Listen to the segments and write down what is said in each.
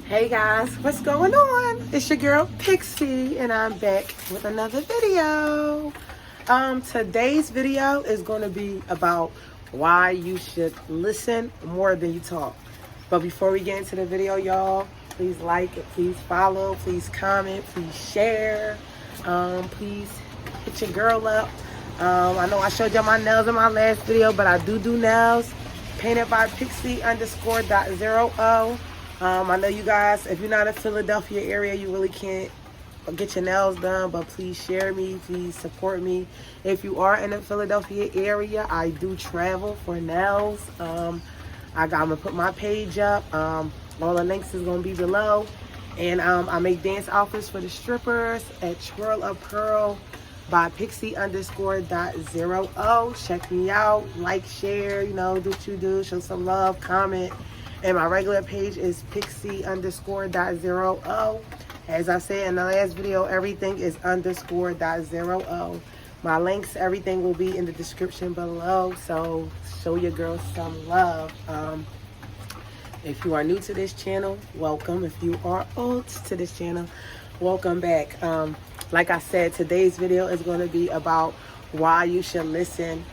Hey guys, what's going on? It's your girl Pixie and I'm back with another video. Today's video is going to be about why you should listen more than you talk. But before we get into the video, y'all, please like it, please follow, please comment, please share. Please hit your girl up. I know I showed y'all my nails in my last video, but I do nails. Painted by Pixie_.0. I know you guys, if you're not in Philadelphia area, you really can't get your nails done, but please share me, please support me. If you are in the Philadelphia area, I do travel for nails. I'm gonna put my page up. All the links is gonna be below. And I make dance outfits for the strippers at Apparel by Pixie_.0. Check me out, like, share, you know, do what you do, show some love, comment. And my regular page is Pixie_.0. As I said in the last video, everything is _.0. My links, everything will be in the description below. So show your girls some love. If you are new to this channel, welcome. If you are old to this channel, welcome back. Like I said, today's video is going to be about why you should listen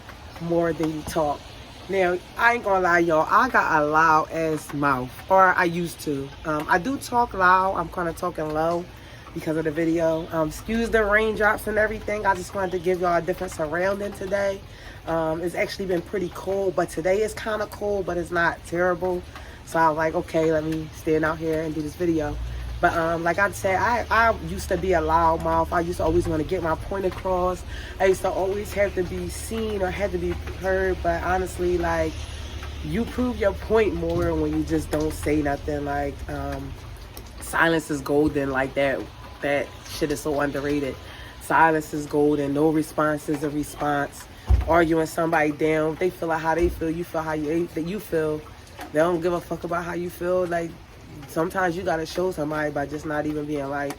more than you talk. Now, I ain't gonna lie, y'all, I got a loud ass mouth, or I used to. I do talk loud. I'm kind of talking low because of the video. Excuse the raindrops and everything. I just wanted to give y'all a different surrounding today. It's actually been pretty cold, but today is kind of cold, but it's not terrible. So I was like, okay, let me stand out here and do this video. But like I said, I used to be a loud mouth. I used to always want to get my point across. I used to always have to be seen or had to be heard. But honestly, like, you prove your point more when you just don't say nothing. Like, silence is golden. Like, that shit is so underrated. Silence is golden. No response is a response. Arguing somebody down. If they feel like how they feel, you feel how you feel. They don't give a fuck about how you feel. Like, sometimes you gotta show somebody by just not even being like,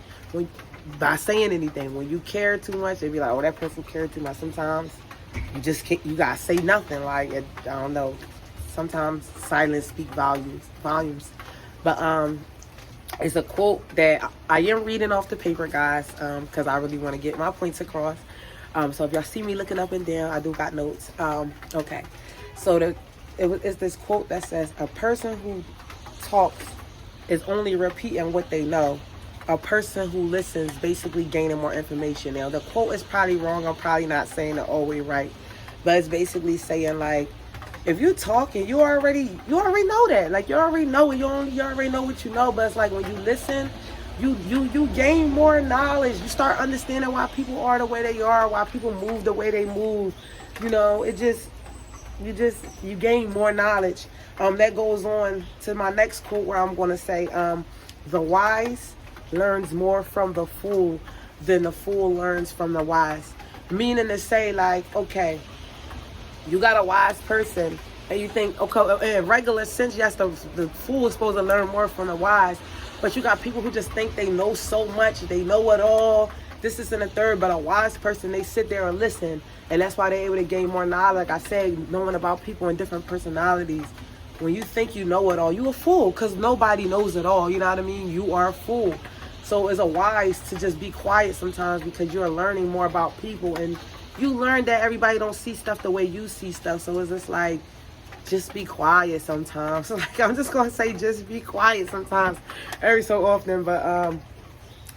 by saying anything. When you care too much, they be like, oh, that person cared too much. Sometimes you just can't, you gotta say nothing. Like, I don't know. Sometimes silence speaks volumes. But it's a quote that I am reading off the paper, guys, because I really want to get my points across. So if y'all see me looking up and down, I do got notes. Okay. So it's this quote that says, a person who talks is only repeating what they know. A person who listens basically gaining more information. Now, the quote is probably wrong. I'm probably not saying it all the way right. But it's basically saying, like, if you're talking, you already know that. Like, you already know it. You already know what you know. But it's like when you listen, you gain more knowledge. You start understanding why people are the way they are, why people move the way they move. You know, you gain more knowledge. That goes on to my next quote where I'm going to say, the wise learns more from the fool than the fool learns from the wise. Meaning to say, like, okay, you got a wise person and you think, okay, in regular sense, yes, the fool is supposed to learn more from the wise. But you got people who just think they know so much, they know it all. This is in the third, but a wise person, they sit there and listen. And that's why they're able to gain more knowledge. Like I said, knowing about people and different personalities. When you think you know it all, you a fool, because nobody knows it all. You know what I mean? You are a fool. So it's a wise to just be quiet sometimes, because you're learning more about people. And you learn that everybody don't see stuff the way you see stuff. So it's just like, just be quiet sometimes. So like, I'm just going to say, just be quiet sometimes, every so often. But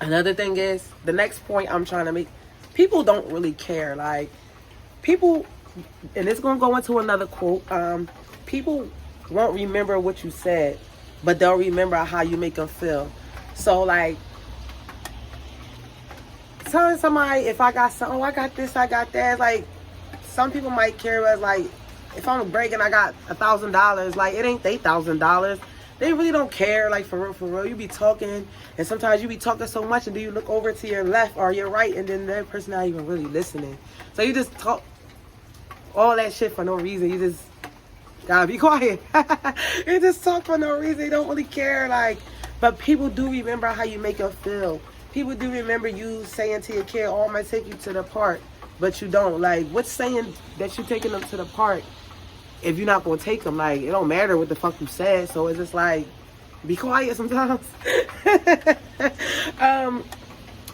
another thing is, the next point I'm trying to make, people don't really care. Like, people, and it's going to go into another quote, people won't remember what you said, but they'll remember how you make them feel. So, like, telling somebody, if I got something, oh, I got this, I got that, like, some people might care, but like, if I'm breaking, I got $1,000, like, it ain't $8,000. They really don't care. Like, for real, you be talking, and sometimes you be talking so much, and then you look over to your left or your right, and then that person not even really listening. So you just talk all that shit for no reason. You just gotta be quiet. You just talk for no reason. They don't really care. Like, but people do remember how you make them feel. People do remember you saying to your kid, oh, I'm gonna take you to the park, but you don't. Like, what's saying that you're taking them to the park if you're not gonna take them? Like, it don't matter what the fuck you said. So it's just like, Be quiet sometimes.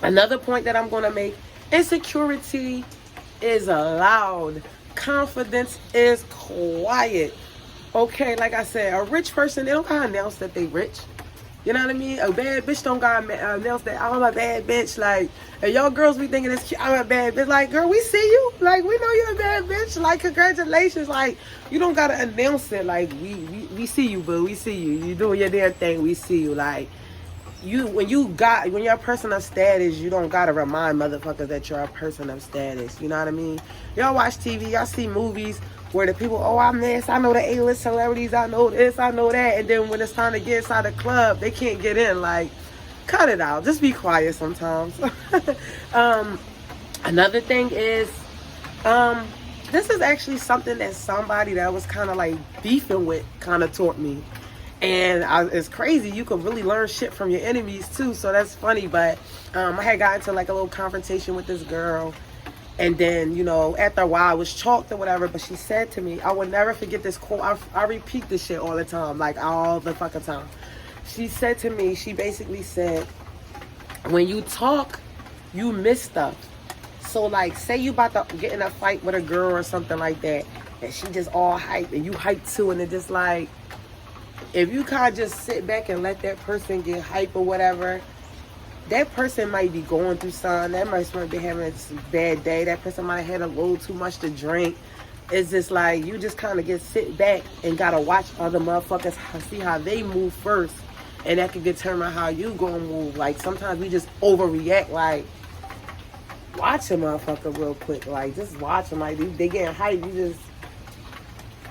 Another point that I'm going to make, insecurity is loud. Confidence is quiet. Okay, like I said, a rich person, they don't gotta announce that they rich. You know what I mean? A bad bitch don't gotta announce that I'm a bad bitch. Like, and y'all girls be thinking it's cute, I'm a bad bitch. Like, girl, we see you. Like, we know you're a bad bitch. Like, congratulations. Like, you don't gotta announce it. Like, we see you, boo. We see you. You doing your damn thing. We see you. Like, when you're a person of status, you don't gotta remind motherfuckers that you're a person of status. You know what I mean? Y'all watch TV, y'all see movies where the people, oh, I'm this, I know the A-list celebrities, I know this, I know that, and then when it's time to get inside the club, they can't get in. Like, cut it out. Just be quiet sometimes. Another thing is, this is actually something that somebody that I was kind of like beefing with kind of taught me. And it's crazy. You can really learn shit from your enemies too. So that's funny. But I had gotten into like a little confrontation with this girl. And then, you know, after a while, I was chalked or whatever. But she said to me, I will never forget this quote. I repeat this shit all the time. Like all the fucking time. She said to me, she basically said, when you talk, you miss stuff. So like, say you about to get in a fight with a girl or something like that. And she just all hype and you hype too. And it just like, if you kind of just sit back and let that person get hype or whatever, that person might be going through something. That person might be having a bad day. That person might have had a little too much to drink. It's just like, you just kind of sit back and got to watch other motherfuckers, see how they move first. And that can determine how you gonna move. Like, sometimes we just overreact. Like, watch a motherfucker real quick. Like, just watch them. Like, they getting hype. You just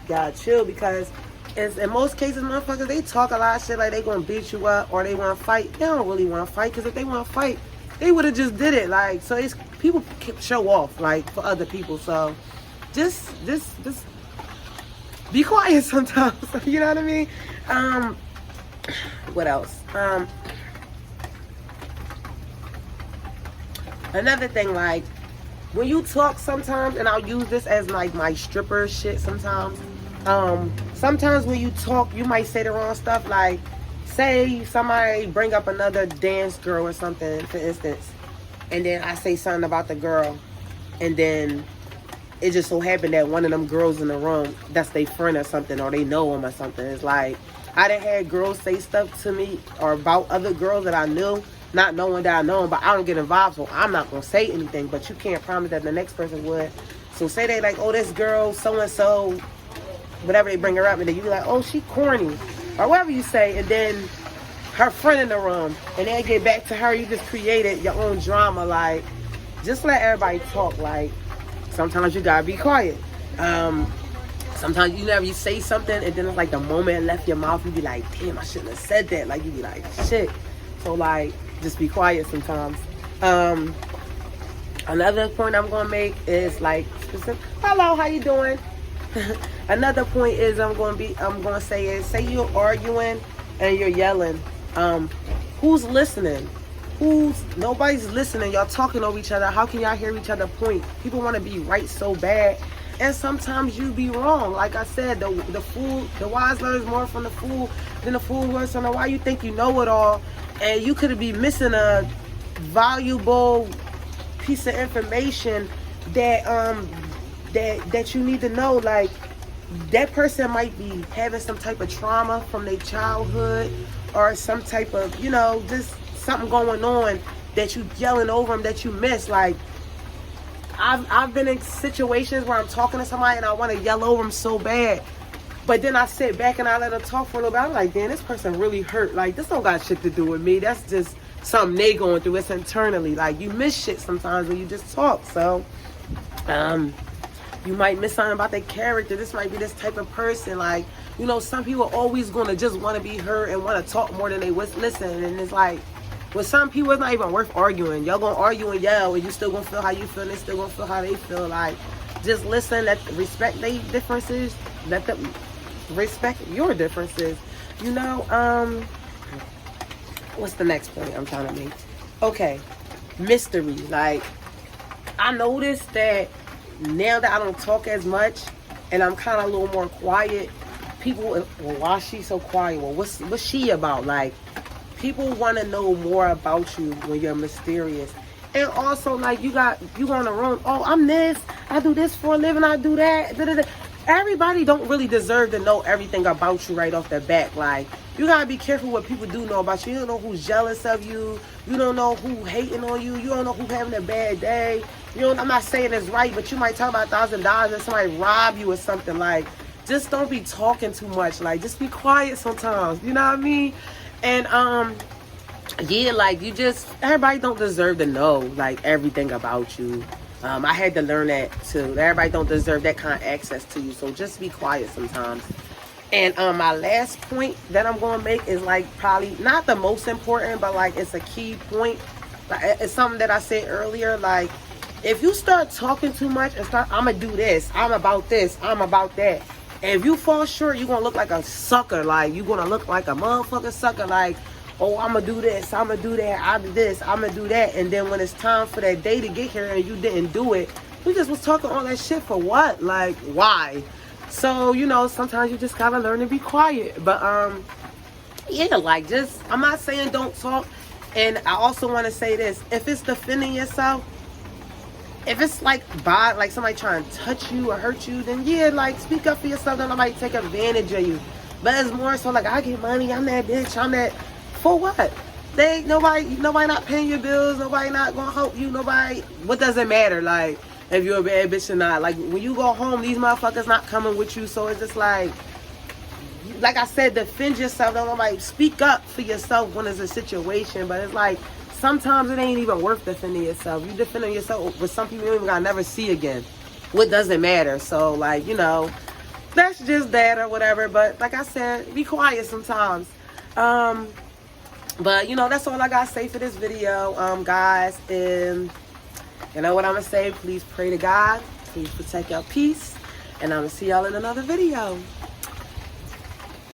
gotta chill, because in most cases, motherfuckers, they talk a lot of shit like they gonna beat you up or they wanna fight. They don't really wanna fight, because if they wanna fight, they would have just did it. Like, so it's people show off, like, for other people. So just be quiet sometimes. You know what I mean? What else? Another thing, like, when you talk sometimes, and I'll use this as like my stripper shit sometimes. Sometimes when you talk, you might say the wrong stuff. Like, say somebody bring up another dance girl or something, for instance, and then I say something about the girl, and then it just so happened that one of them girls in the room, that's their friend or something, or they know them or something. It's like, I done had girls say stuff to me or about other girls that I knew, not knowing that I know them, but I don't get involved, so I'm not gonna say anything. But you can't promise that the next person would. So say they like, oh, this girl so and so, whatever, they bring her up, and then you be like, oh, she corny, or whatever you say, and then her friend in the room, and then get back to her, you just created your own drama. Like, just let everybody talk. Like, sometimes you gotta be quiet. Sometimes you say something, and then it's like the moment it left your mouth, you be like, damn, I shouldn't have said that. Like, you be like, shit. So like, just be quiet sometimes. Another point I'm gonna make is like, hello, how you doing? Another point is I'm gonna say you're arguing and you're yelling. Who's listening? Nobody's listening. Y'all talking over each other. How can y'all hear each other point? People want to be right so bad, and sometimes you be wrong. Like I said, the wise learns more from the fool than the fool learns from the wise. You think you know it all, and you could be missing a valuable piece of information that you need to know. Like, that person might be having some type of trauma from their childhood, or some type of, just something going on that you yelling over them that you miss. Like, I've been in situations where I'm talking to somebody and I want to yell over them so bad, but then I sit back and I let them talk for a little bit. I'm like, damn, this person really hurt. Like, this don't got shit to do with me. That's just something they going through. It's internally. Like, you miss shit sometimes when you just talk. So you might miss something about their character. This might be this type of person. Like, some people are always going to just want to be heard and want to talk more than they listen. And it's like, with some people, it's not even worth arguing. Y'all going to argue and yell, and you still going to feel how you feel, and they still going to feel how they feel. Like, just listen, respect their differences. Let them respect your differences. What's the next point I'm trying to make? Okay, mystery. Like, I noticed that now that I don't talk as much and I'm kind of a little more quiet, people, well, why is she so quiet? Well, what's she about? Like, people want to know more about you when you're mysterious. And also, like, you go in the room, oh, I'm this, I do this for a living, I do that, da, da, da. Everybody don't really deserve to know everything about you right off the bat. Like, you gotta be careful what people do know about you. You don't know who's jealous of you. You don't know who hating on you. You don't know who having a bad day. I'm not saying it's right, but you might talk about $1,000 and somebody rob you or something. Like, just don't be talking too much. Like, just be quiet sometimes. You know what I mean? And yeah, like, everybody don't deserve to know like everything about you. I had to learn that too. Everybody don't deserve that kind of access to you. So just be quiet sometimes. And my last point that I'm going to make is like probably not the most important, but like it's a key point. Like, it's something that I said earlier. Like, if you start talking too much and I'm going to do this, I'm about this, I'm about that. And if you fall short, you're going to look like a sucker. Like, you're going to look like a motherfucking sucker. Like, oh, I'm going to do this, I'm going to do that, I do this, I'm going to do that. And then when it's time for that day to get here and you didn't do it, you just was talking all that shit for what? Like, why? So, sometimes you just got to learn to be quiet. But, yeah, like, I'm not saying don't talk. And I also want to say this. If it's defending yourself, if it's like bad, like somebody trying to touch you or hurt you, then yeah, like, speak up for yourself. Don't nobody take advantage of you. But it's more so like, I get money, I'm that bitch, I'm that. For what? They ain't nobody not paying your bills, nobody not gonna help you, what does it matter, like, if you're a bad bitch or not? Like, when you go home, these motherfuckers not coming with you. So it's just like I said, defend yourself. Don't nobody speak up for yourself when it's a situation. But it's like, sometimes it ain't even worth defending yourself. You defending yourself with some people you ain't gonna never see again. What does it matter? So, like, that's just that or whatever. But like I said, be quiet sometimes. But that's all I gotta say for this video, guys. And you know what I'm gonna say? Please pray to God. Please protect your peace. And I'm gonna see y'all in another video.